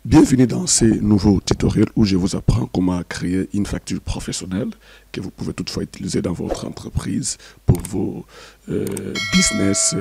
Bienvenue dans ces nouveaux tutoriels où je vous apprends comment créer une facture professionnelle que vous pouvez toutefois utiliser dans votre entreprise pour vos business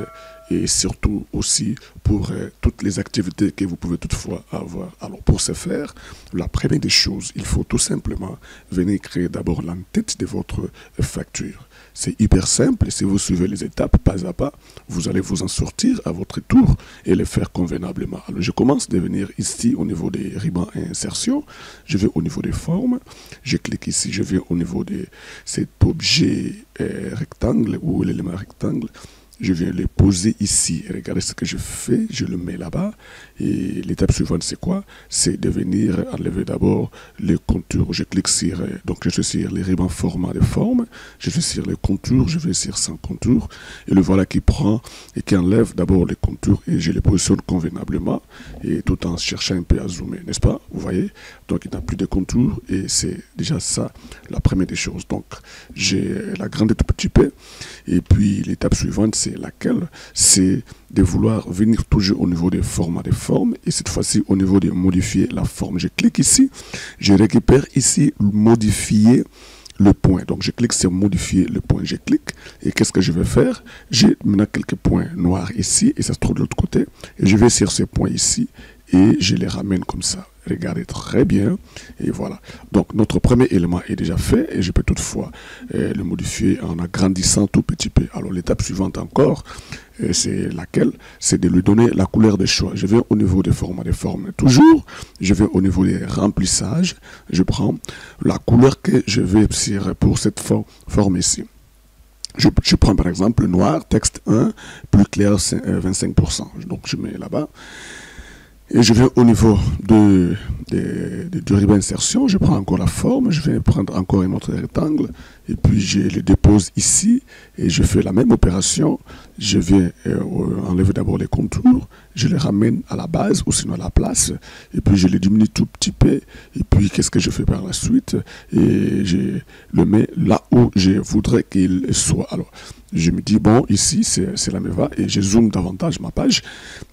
et surtout aussi pour toutes les activités que vous pouvez toutefois avoir. Alors pour ce faire, la première des choses, il faut tout simplement venir créer d'abord l'entête de votre facture. C'est hyper simple et si vous suivez les étapes pas à pas, vous allez vous en sortir à votre tour et le faire convenablement. Alors je commence de venir ici au niveau des rubans et insertion, je vais au niveau des formes, je clique ici, je vais au niveau de cet objet rectangle ou l'élément rectangle. Je viens le poser ici. Regardez ce que je fais. Je le mets là-bas. Et l'étape suivante, c'est quoi? C'est de venir enlever d'abord les contours. Je clique sur, donc je suis sur les rubans format de forme. Je suis sur les contours. Je vais sur sans contour. Et le voilà qui prend et qui enlève d'abord les contours. Et je les positionne convenablement. Et tout en cherchant un peu à zoomer, n'est-ce pas? Vous voyez? Donc il n'y a plus de contours. Et c'est déjà ça, la première des choses. Donc j'ai l'agrandi tout petit peu. Et puis l'étape suivante, c'est laquelle? C'est de vouloir venir toujours au niveau des formats des formes et cette fois-ci au niveau de modifier la forme. Je clique ici, je récupère ici modifier le point. Donc je clique sur modifier le point, je clique et qu'est-ce que je vais faire? J'ai maintenant quelques points noirs ici et ça se trouve de l'autre côté et je vais sur ces points ici et je les ramène comme ça. Regardez très bien et voilà. Donc notre premier élément est déjà fait et je peux toutefois le modifier en agrandissant tout petit peu. Alors l'étape suivante encore, c'est laquelle? C'est de lui donner la couleur de choix. Je vais au niveau des formats des formes toujours, je vais au niveau des remplissages, je prends la couleur que je vais pour cette forme ici. Je prends par exemple le noir, texte 1, plus clair 25%. Donc je mets là-bas. Et je vais au niveau du ruban insertion, je prends encore la forme, je vais prendre encore un autre rectangle, et puis je le dépose ici, et je fais la même opération, je viens enlever d'abord les contours, je les ramène à la base, ou sinon à la place, et puis je les diminue tout petit peu, et puis qu'est-ce que je fais par la suite? Et je le mets là où je voudrais qu'il soit. Alors, je me dis, bon, ici, c'est la MEVA, et je zoome davantage ma page.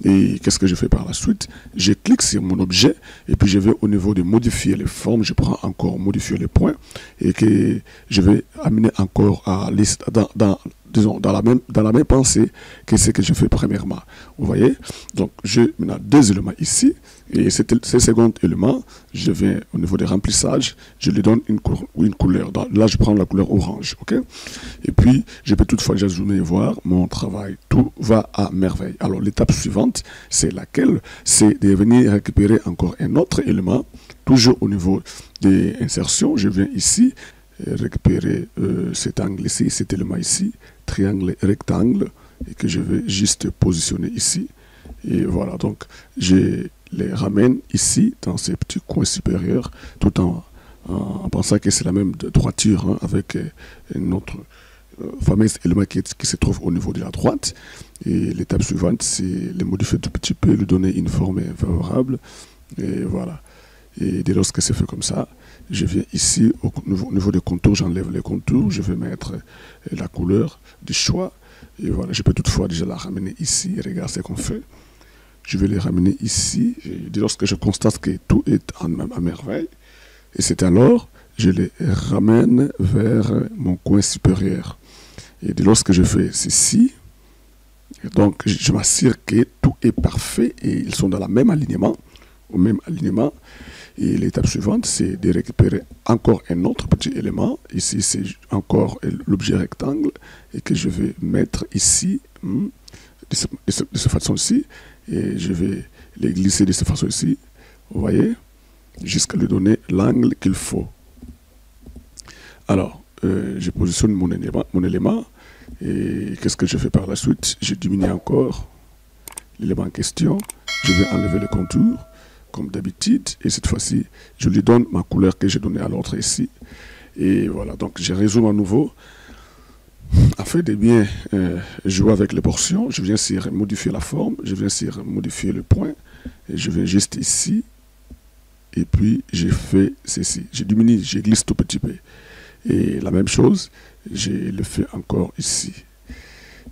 Et qu'est-ce que je fais par la suite? Je clique sur mon objet, et puis je vais au niveau de modifier les formes, je prends encore modifier les points, et que je vais amener encore à liste disons, dans la même pensée que ce que je fais premièrement. Vous voyez? Donc, j'ai maintenant deux éléments ici. Et ce second élément, je viens au niveau des remplissages, je lui donne une couleur. Là, je prends la couleur orange. OK? Et puis, je peux toutefois déjà zoomer et voir mon travail. Tout va à merveille. Alors, l'étape suivante, c'est laquelle? C'est de venir récupérer encore un autre élément, toujours au niveau des insertions. Je viens ici récupérer cet angle ici, cet élément ici, triangle et rectangle, et que je vais juste positionner ici. Et voilà, donc je les ramène ici, dans ces petits coins supérieurs, tout en pensant que c'est la même droiture hein, avec un autre fameux élément qui se trouve au niveau de la droite. Et l'étape suivante, c'est les modifier tout petit peu, lui donner une forme favorable. Et voilà. Et dès lors que c'est fait comme ça, je viens ici au niveau des contours, j'enlève les contours, je vais mettre la couleur du choix. Et voilà, je peux toutefois déjà la ramener ici. Regarde ce qu'on fait. Je vais les ramener ici. Et dès lors que je constate que tout est à merveille, et c'est alors, je les ramène vers mon coin supérieur. Et dès lors que je fais ceci, donc je m'assure que tout est parfait et ils sont dans le même alignement, au même alignement. Et l'étape suivante, c'est de récupérer encore un autre petit élément. Ici, c'est encore l'objet rectangle et que je vais mettre ici, de cette façon-ci. Et je vais les glisser de cette façon-ci, vous voyez, jusqu'à lui donner l'angle qu'il faut. Alors, je positionne mon élément et qu'est-ce que je fais par la suite? Je diminue encore l'élément en question. Je vais enlever le contour comme d'habitude, et cette fois-ci, je lui donne ma couleur que j'ai donnée à l'autre ici. Et voilà, donc je résume à nouveau. Afin de bien jouer avec les portions, je viens sur modifier la forme, je viens sur modifier le point, et je viens juste ici, et puis je fais ceci. Je diminue, je glisse tout petit peu. Et la même chose, je le fais encore ici.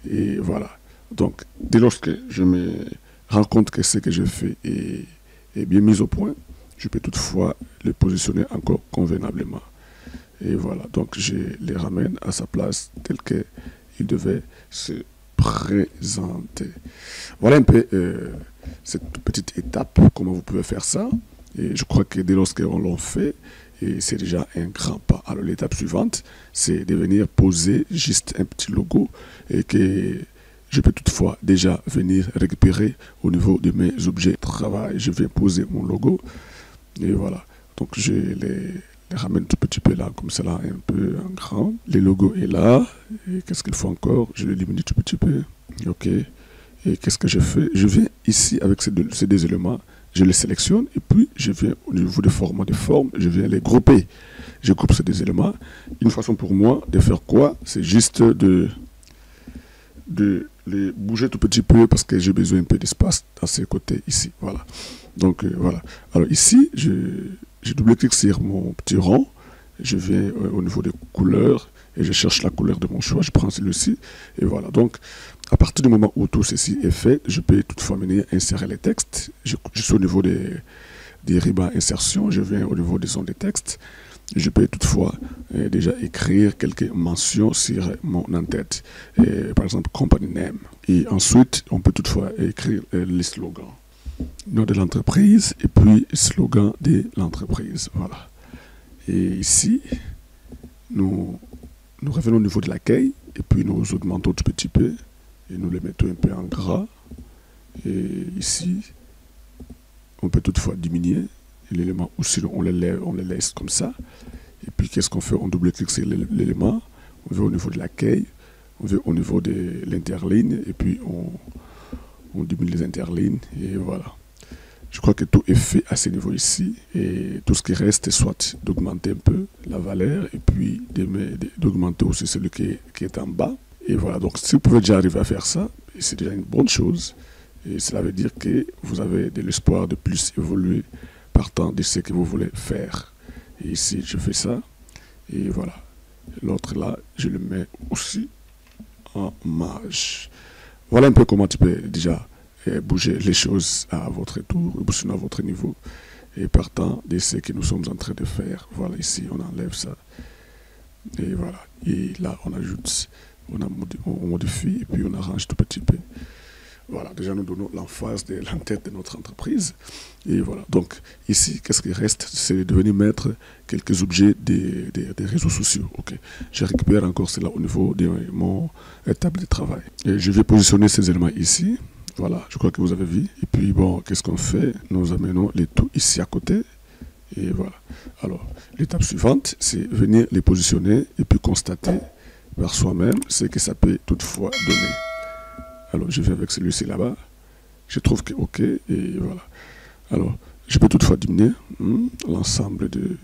Et voilà. Donc, dès lors que je me rends compte que ce que je fais est est bien mise au point, je peux toutefois le positionner encore convenablement. Et voilà, donc je les ramène à sa place tel qu'il devait se présenter. Voilà un peu cette petite étape, comment vous pouvez faire ça. Et je crois que dès lors qu'on l'a fait, et c'est déjà un grand pas. Alors l'étape suivante, c'est de venir poser juste un petit logo et que je peux toutefois déjà venir récupérer au niveau de mes objets de travail. Je vais poser mon logo et voilà. Donc je les ramène tout petit peu là, comme cela, un peu en grand. Le logo est là. Et qu'est-ce qu'il faut encore? Je l'élimine tout petit peu. Ok. Et qu'est-ce que je fais? Je viens ici avec ces deux éléments. Je les sélectionne et puis je viens au niveau des formats de forme, je viens les grouper. Je groupe ces deux éléments. Une façon pour moi de faire quoi? C'est juste de les bouger tout petit peu parce que j'ai besoin un peu d'espace à ces côtés ici. Voilà. Donc voilà. Alors ici, je double-clique sur mon petit rond. Je viens au niveau des couleurs et je cherche la couleur de mon choix. Je prends celui-ci et voilà. Donc à partir du moment où tout ceci est fait, je peux toutefois venir insérer les textes. Je suis au niveau des rubans insertion, je viens au niveau des sons des textes. Je peux toutefois déjà écrire quelques mentions sur mon en-tête. Par exemple, company name. Et ensuite, on peut toutefois écrire les slogans. Nom de l'entreprise et puis slogan de l'entreprise. Voilà. Et ici, nous revenons au niveau de l'accueil et puis nous augmentons tout petit peu. Et nous les mettons un peu en gras. Et ici, on peut toutefois diminuer l'élément, ou sinon on les laisse comme ça. Et puis qu'est-ce qu'on fait? On double-clique sur l'élément, on va au niveau de l'accueil, on va au niveau de l'interligne, et puis on diminue les interlignes, et voilà. Je crois que tout est fait à ce niveau ici, et tout ce qui reste, soit d'augmenter un peu la valeur, et puis d'augmenter aussi celui qui est en bas. Et voilà, donc si vous pouvez déjà arriver à faire ça, c'est déjà une bonne chose. Et cela veut dire que vous avez de l'espoir de plus évoluer partant de ce que vous voulez faire. Et ici, je fais ça. Et voilà. L'autre là, je le mets aussi en mage. Voilà un peu comment tu peux déjà bouger les choses à votre tour, ou sinon à votre niveau. Et partant de ce que nous sommes en train de faire. Voilà, ici, on enlève ça. Et voilà. Et là, on ajoute... On modifie et puis on arrange tout petit peu. Voilà, déjà nous donnons l'emphase de l'entête de notre entreprise. Et voilà, donc ici, qu'est-ce qui reste? C'est de venir mettre quelques objets des réseaux sociaux. Okay. Je récupère encore cela au niveau de mon table de travail. Et je vais positionner ces éléments ici. Voilà, je crois que vous avez vu. Et puis bon, qu'est-ce qu'on fait? Nous amenons les tout ici à côté. Et voilà. Alors, l'étape suivante, c'est venir les positionner et puis constater par soi-même ce que ça peut toutefois donner. Alors je viens avec celui-ci là-bas, je trouve que ok, et voilà. Alors je peux toutefois diminuer l'ensemble de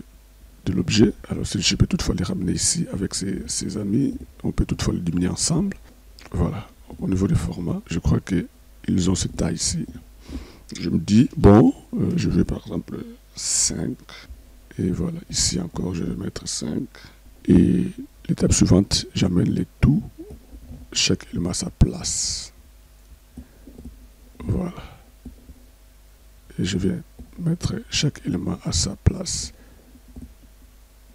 l'objet. Alors je peux toutefois les ramener ici avec ses amis, on peut toutefois les diminuer ensemble. Voilà, au niveau des formats, je crois qu'ils ont cette taille ici. Je me dis, bon, je vais par exemple 5, et voilà, ici encore je vais mettre 5, et l'étape suivante, j'amène les tout, chaque élément à sa place. Voilà. Et je vais mettre chaque élément à sa place.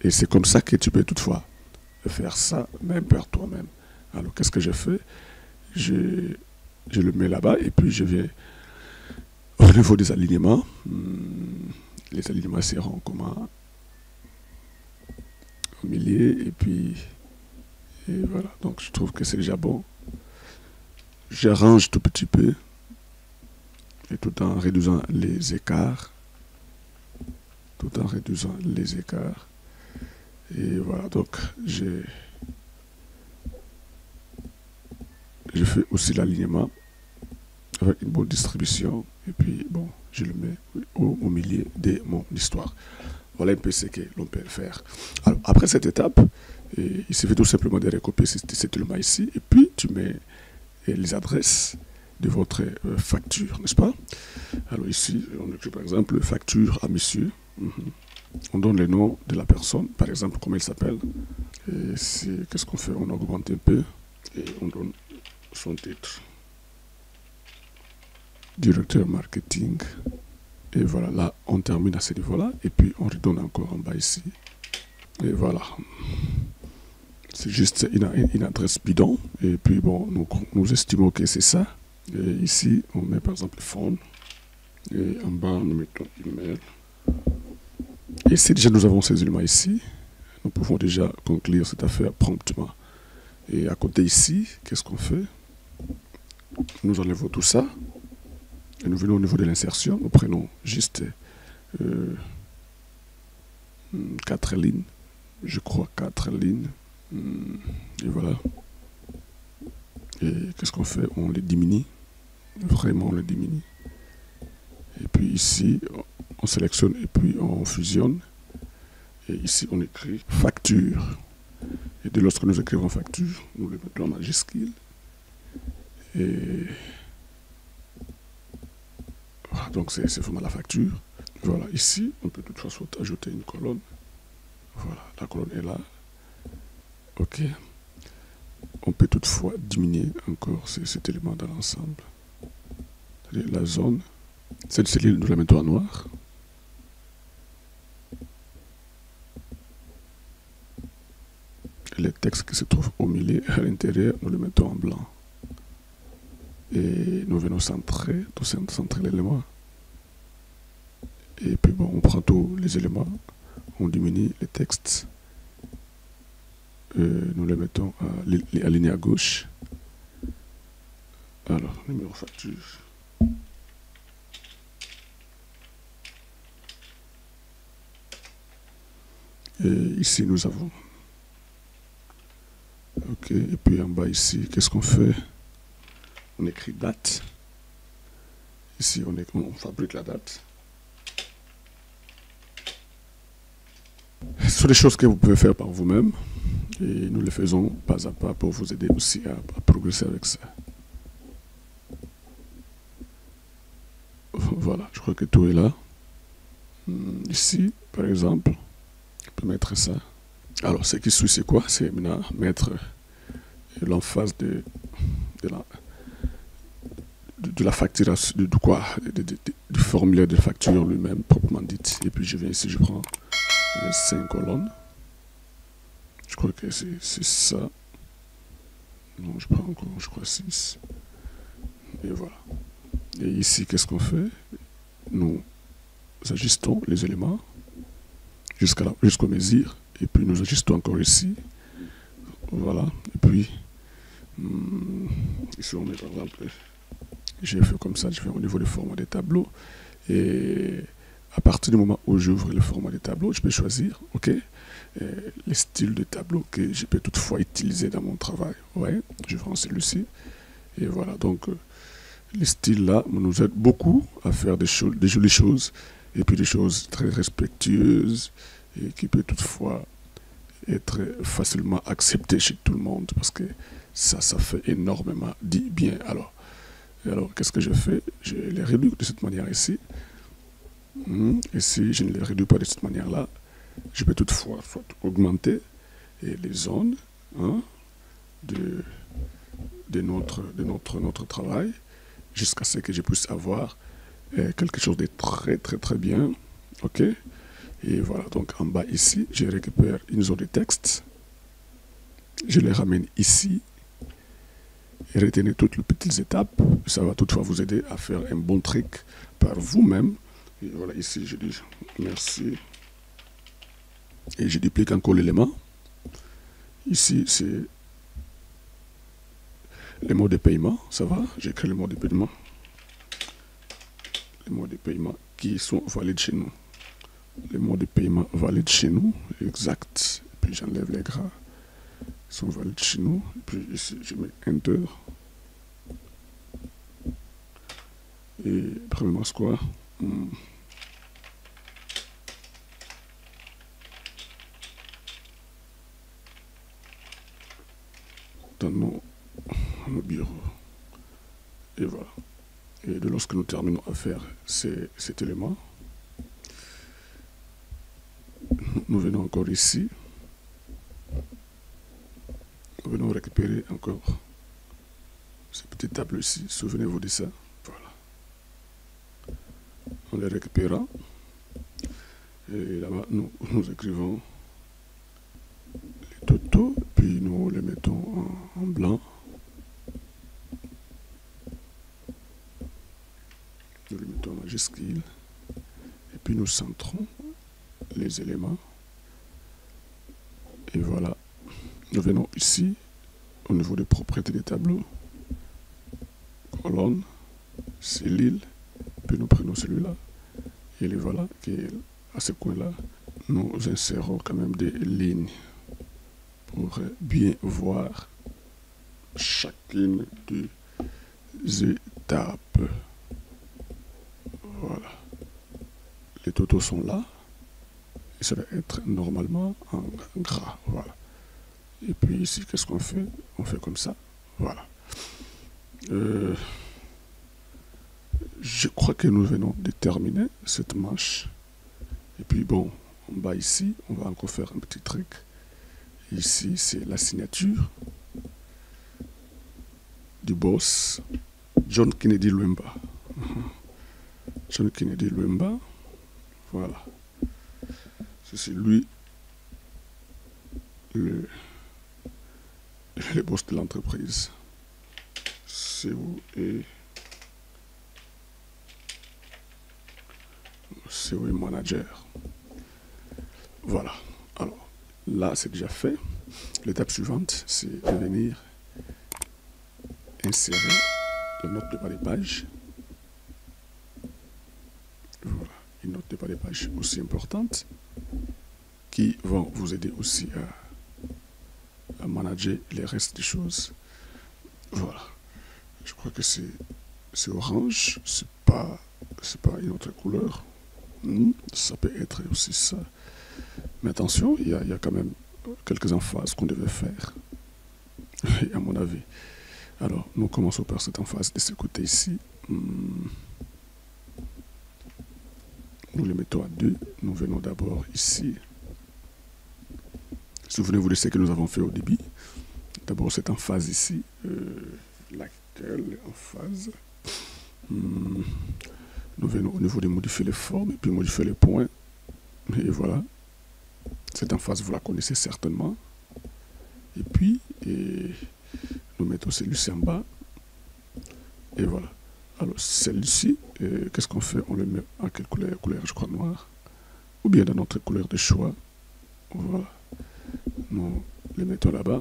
Et c'est comme ça que tu peux toutefois faire ça, même par toi-même. Alors, qu'est-ce que je fais? Je le mets là-bas et puis je vais au niveau des alignements. Les alignements seront comment? Au milieu et puis et voilà, donc je trouve que c'est déjà bon. J'arrange tout petit peu et tout en réduisant les écarts, et voilà, donc je fais aussi l'alignement avec une bonne distribution et puis bon, je le mets au milieu de mon histoire. Voilà un peu ce que l'on peut faire. Alors, après cette étape, il suffit tout simplement de recopier cet élément ici, et puis tu mets les adresses de votre facture, n'est-ce pas? Alors ici, on écrit par exemple facture à monsieur. On donne le nom de la personne, par exemple, comment il s'appelle. Et qu'est-ce qu'on fait? On augmente un peu et on donne son titre. Directeur marketing Et voilà, là, on termine à ce niveau-là. Et puis, on retourne encore en bas ici. Et voilà. C'est juste une adresse bidon. Et puis, bon, nous estimons que c'est ça. Et ici, on met par exemple phone. Et en bas, nous mettons email. Et si déjà nous avons ces éléments ici, nous pouvons déjà conclure cette affaire promptement. Et à côté ici, qu'est-ce qu'on fait? Nous enlevons tout ça. Et nous venons au niveau de l'insertion. Nous prenons juste 4 lignes. Je crois 4 lignes. Et voilà. Et qu'est-ce qu'on fait? On les diminue. Vraiment, on les diminue. Et puis ici, on sélectionne et puis on fusionne. Et ici, on écrit facture. Et dès lorsque nous écrivons facture, nous le mettons en majuscule. Et voilà, donc c'est vraiment la facture. Voilà, ici, on peut toutefois ajouter une colonne. Voilà, la colonne est là. OK. On peut toutefois diminuer encore cet élément dans l'ensemble. La zone, cette cellule, nous la mettons en noir. Et les textes qui se trouvent au milieu, à l'intérieur, nous les mettons en blanc. Et nous venons centrer l'élément. Et puis bon, on prend tous les éléments, on diminue les textes. Nous les mettons alignés à gauche. Alors, numéro facture. Et ici, nous avons. OK, et puis en bas ici, qu'est-ce qu'on fait? On écrit date. Ici, on fabrique la date. Ce sont des choses que vous pouvez faire par vous-même. Et nous le faisons pas à pas pour vous aider aussi à progresser avec ça. Voilà, je crois que tout est là. Ici, par exemple, on peut mettre ça. Alors, ce qui suit, c'est quoi? C'est maintenant mettre l'emphase de la facturation, du formulaire de facture lui-même, proprement dit. Et puis, je viens ici, je prends les 5 colonnes. Je crois que c'est ça. Non, je prends encore, je crois 6. Et voilà. Et ici, qu'est-ce qu'on fait? Nous ajustons les éléments jusqu'aux mesures. Et puis, nous ajustons encore ici. Voilà. Et puis, ici, on met par exemple, j'ai fait comme ça, je vais au niveau du format des tableaux. Et à partir du moment où j'ouvre le format des tableaux, je peux choisir, OK, les styles de tableau que je peux toutefois utiliser dans mon travail. Ouais, je prends celui-ci. Et voilà, donc les styles-là nous aident beaucoup à faire des jolies choses, et puis des choses très respectueuses, et qui peut toutefois être facilement acceptées chez tout le monde, parce que ça fait énormément du bien. Alors qu'est-ce que je fais? Je les réduis de cette manière ici. Et si je ne les réduis pas de cette manière-là, je peux toutefois soit augmenter les zones de notre travail jusqu'à ce que je puisse avoir quelque chose de très très très bien. OK? Et voilà, donc en bas ici, je récupère une zone de texte. Je les ramène ici. Et retenez toutes les petites étapes. Ça va toutefois vous aider à faire un bon truc par vous-même. Et voilà, ici, je dis merci. Et je duplique encore l'élément. Ici, c'est les mots de paiement. Ça va? J'écris les mots de paiement. Les mots de paiement qui sont valides chez nous. Les mots de paiement valides chez nous. Exact. Et puis, j'enlève les gras. Ils sont valides chez nous. Et puis, ici, je mets Enter. Et premièrement, c'est quoi? Dans nos bureaux. Et voilà. Et lorsque nous terminons à faire cet élément, nous venons encore ici. Nous venons récupérer encore ce petit tableau ici. Souvenez-vous de ça. Voilà. on les récupérera. Et là-bas, nous écrivons les totaux, puis nous les mettons en blanc. Nous les mettons en majuscule. Et puis nous centrons les éléments. Et voilà. Nous venons ici, au niveau des propriétés des tableaux. Colonne, cellule. Puis nous prenons celui-là. Et les voilà. Et à ce coin-là, nous insérons quand même des lignes pour bien voir chacune des étapes. Voilà. Les totaux sont là. Et ça doit être normalement en gras. Voilà. Et puis ici, qu'est-ce qu'on fait? On fait comme ça. Voilà. Je crois que nous venons de terminer cette manche. Et puis bon, en bas ici, on va encore faire un petit truc. Ici, c'est la signature du boss, John Kennedy Lumumba. John Kennedy Lumumba. Voilà. C'est lui, le boss de l'entreprise. CEO et manager. Voilà. Alors, là, c'est déjà fait. L'étape suivante, c'est de venir insérer la note de bas de page. Voilà. Une note de bas de page aussi importante qui vont vous aider aussi à manager les restes des choses. Voilà. Je crois que c'est orange. C'est pas une autre couleur. Ça peut être aussi ça. Mais attention, il y a quand même quelques emphases qu'on devait faire, à mon avis. Alors, nous commençons par cette emphase de ce côté ici. Nous les mettons à 2. Nous venons d'abord ici. Souvenez-vous de ce que nous avons fait au début. D'abord, cette emphase ici. Laquelle emphase? Nous venons au niveau de modifier les formes et puis modifier les points. Et voilà. Cette emphase, vous la connaissez certainement. Et puis, nous mettons celui-ci en bas. Et voilà. Alors, celle-ci, qu'est-ce qu'on fait? On le met en quelle couleur? Couleur, je crois, noire. Ou bien dans notre couleur de choix. Voilà. Nous les mettons là-bas.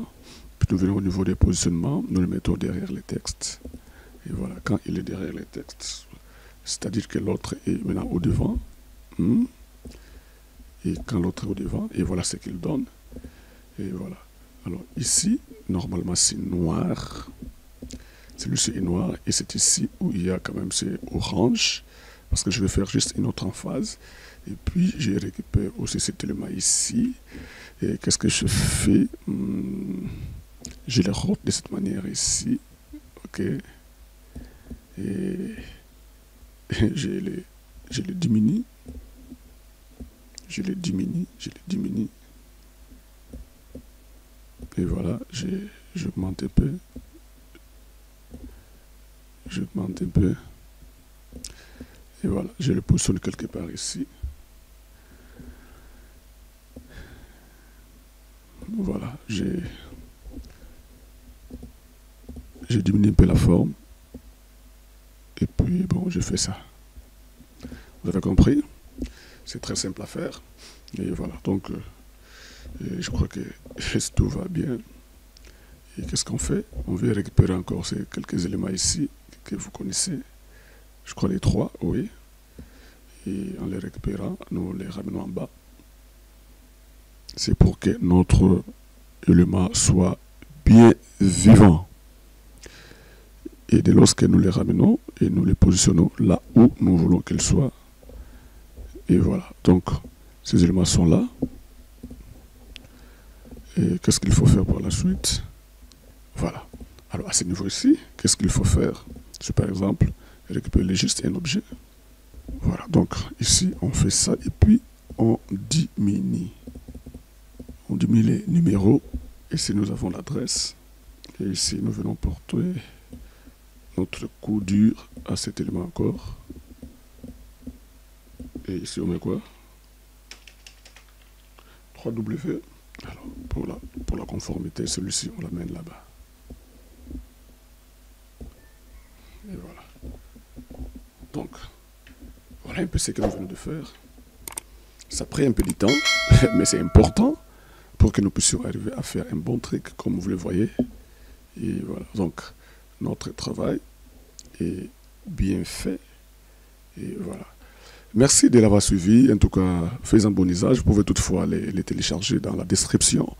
Puis nous venons au niveau des positionnements. Nous le mettons derrière les textes. Et voilà. Quand il est derrière les textes, c'est-à-dire que l'autre est maintenant au devant. Et quand l'autre est au devant, et voilà ce qu'il donne. Et voilà. Alors ici, normalement c'est noir. Celui-ci est noir. Et c'est ici où il y a quand même c'est orange. Parce que je vais faire juste une autre emphase. Et puis je récupère aussi cet élément ici. Et qu'est-ce que je fais? Je les rote de cette manière ici. Ok. Et je les diminue. Je les diminue. Et voilà, j'augmente un peu. J'augmente un peu. Et voilà, je le positionne quelque part ici. Voilà, j'ai diminué un peu la forme. Et puis, bon, je fais ça. Vous avez compris? C'est très simple à faire. Et voilà, donc, je crois que tout va bien. Et qu'est-ce qu'on fait? On va récupérer encore ces quelques éléments ici que vous connaissez. Je crois les 3, oui. Et en les récupérant, nous les ramenons en bas. C'est pour que notre élément soit bien vivant. Et dès lorsque nous les ramenons et nous les positionnons là où nous voulons qu'ils soient. Et voilà, donc ces éléments sont là. Et qu'est-ce qu'il faut faire pour la suite? Voilà. Alors à ce niveau ici, qu'est-ce qu'il faut faire? C'est par exemple récupérer juste un objet. Voilà, donc ici on fait ça et puis on diminue. On diminue les numéros. Ici nous avons l'adresse. Et ici nous venons porter notre coup dur à cet élément encore. Et ici, on met quoi? 3W. Alors, pour la conformité, celui-ci, on l'amène là-bas. Et voilà. Donc, voilà un peu ce que nous venons de faire. Ça a pris un peu de temps, mais c'est important pour que nous puissions arriver à faire un bon truc, comme vous le voyez. Et voilà, donc, notre travail est bien fait. Et voilà. Merci de l'avoir suivi. En tout cas, faites un bon usage. Vous pouvez toutefois les télécharger dans la description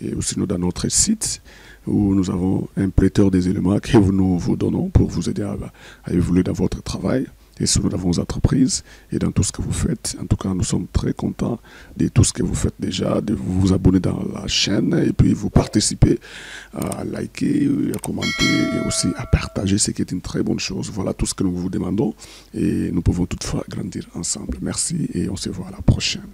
et aussi dans notre site où nous avons un prêteur des éléments que nous vous donnons pour vous aider à évoluer dans votre travail et sur vos entreprises et dans tout ce que vous faites. En tout cas, nous sommes très contents de tout ce que vous faites déjà, de vous abonner dans la chaîne et puis vous participer à liker, à commenter et aussi à partager, ce qui est une très bonne chose. Voilà tout ce que nous vous demandons et nous pouvons toutefois grandir ensemble. Merci et on se voit à la prochaine.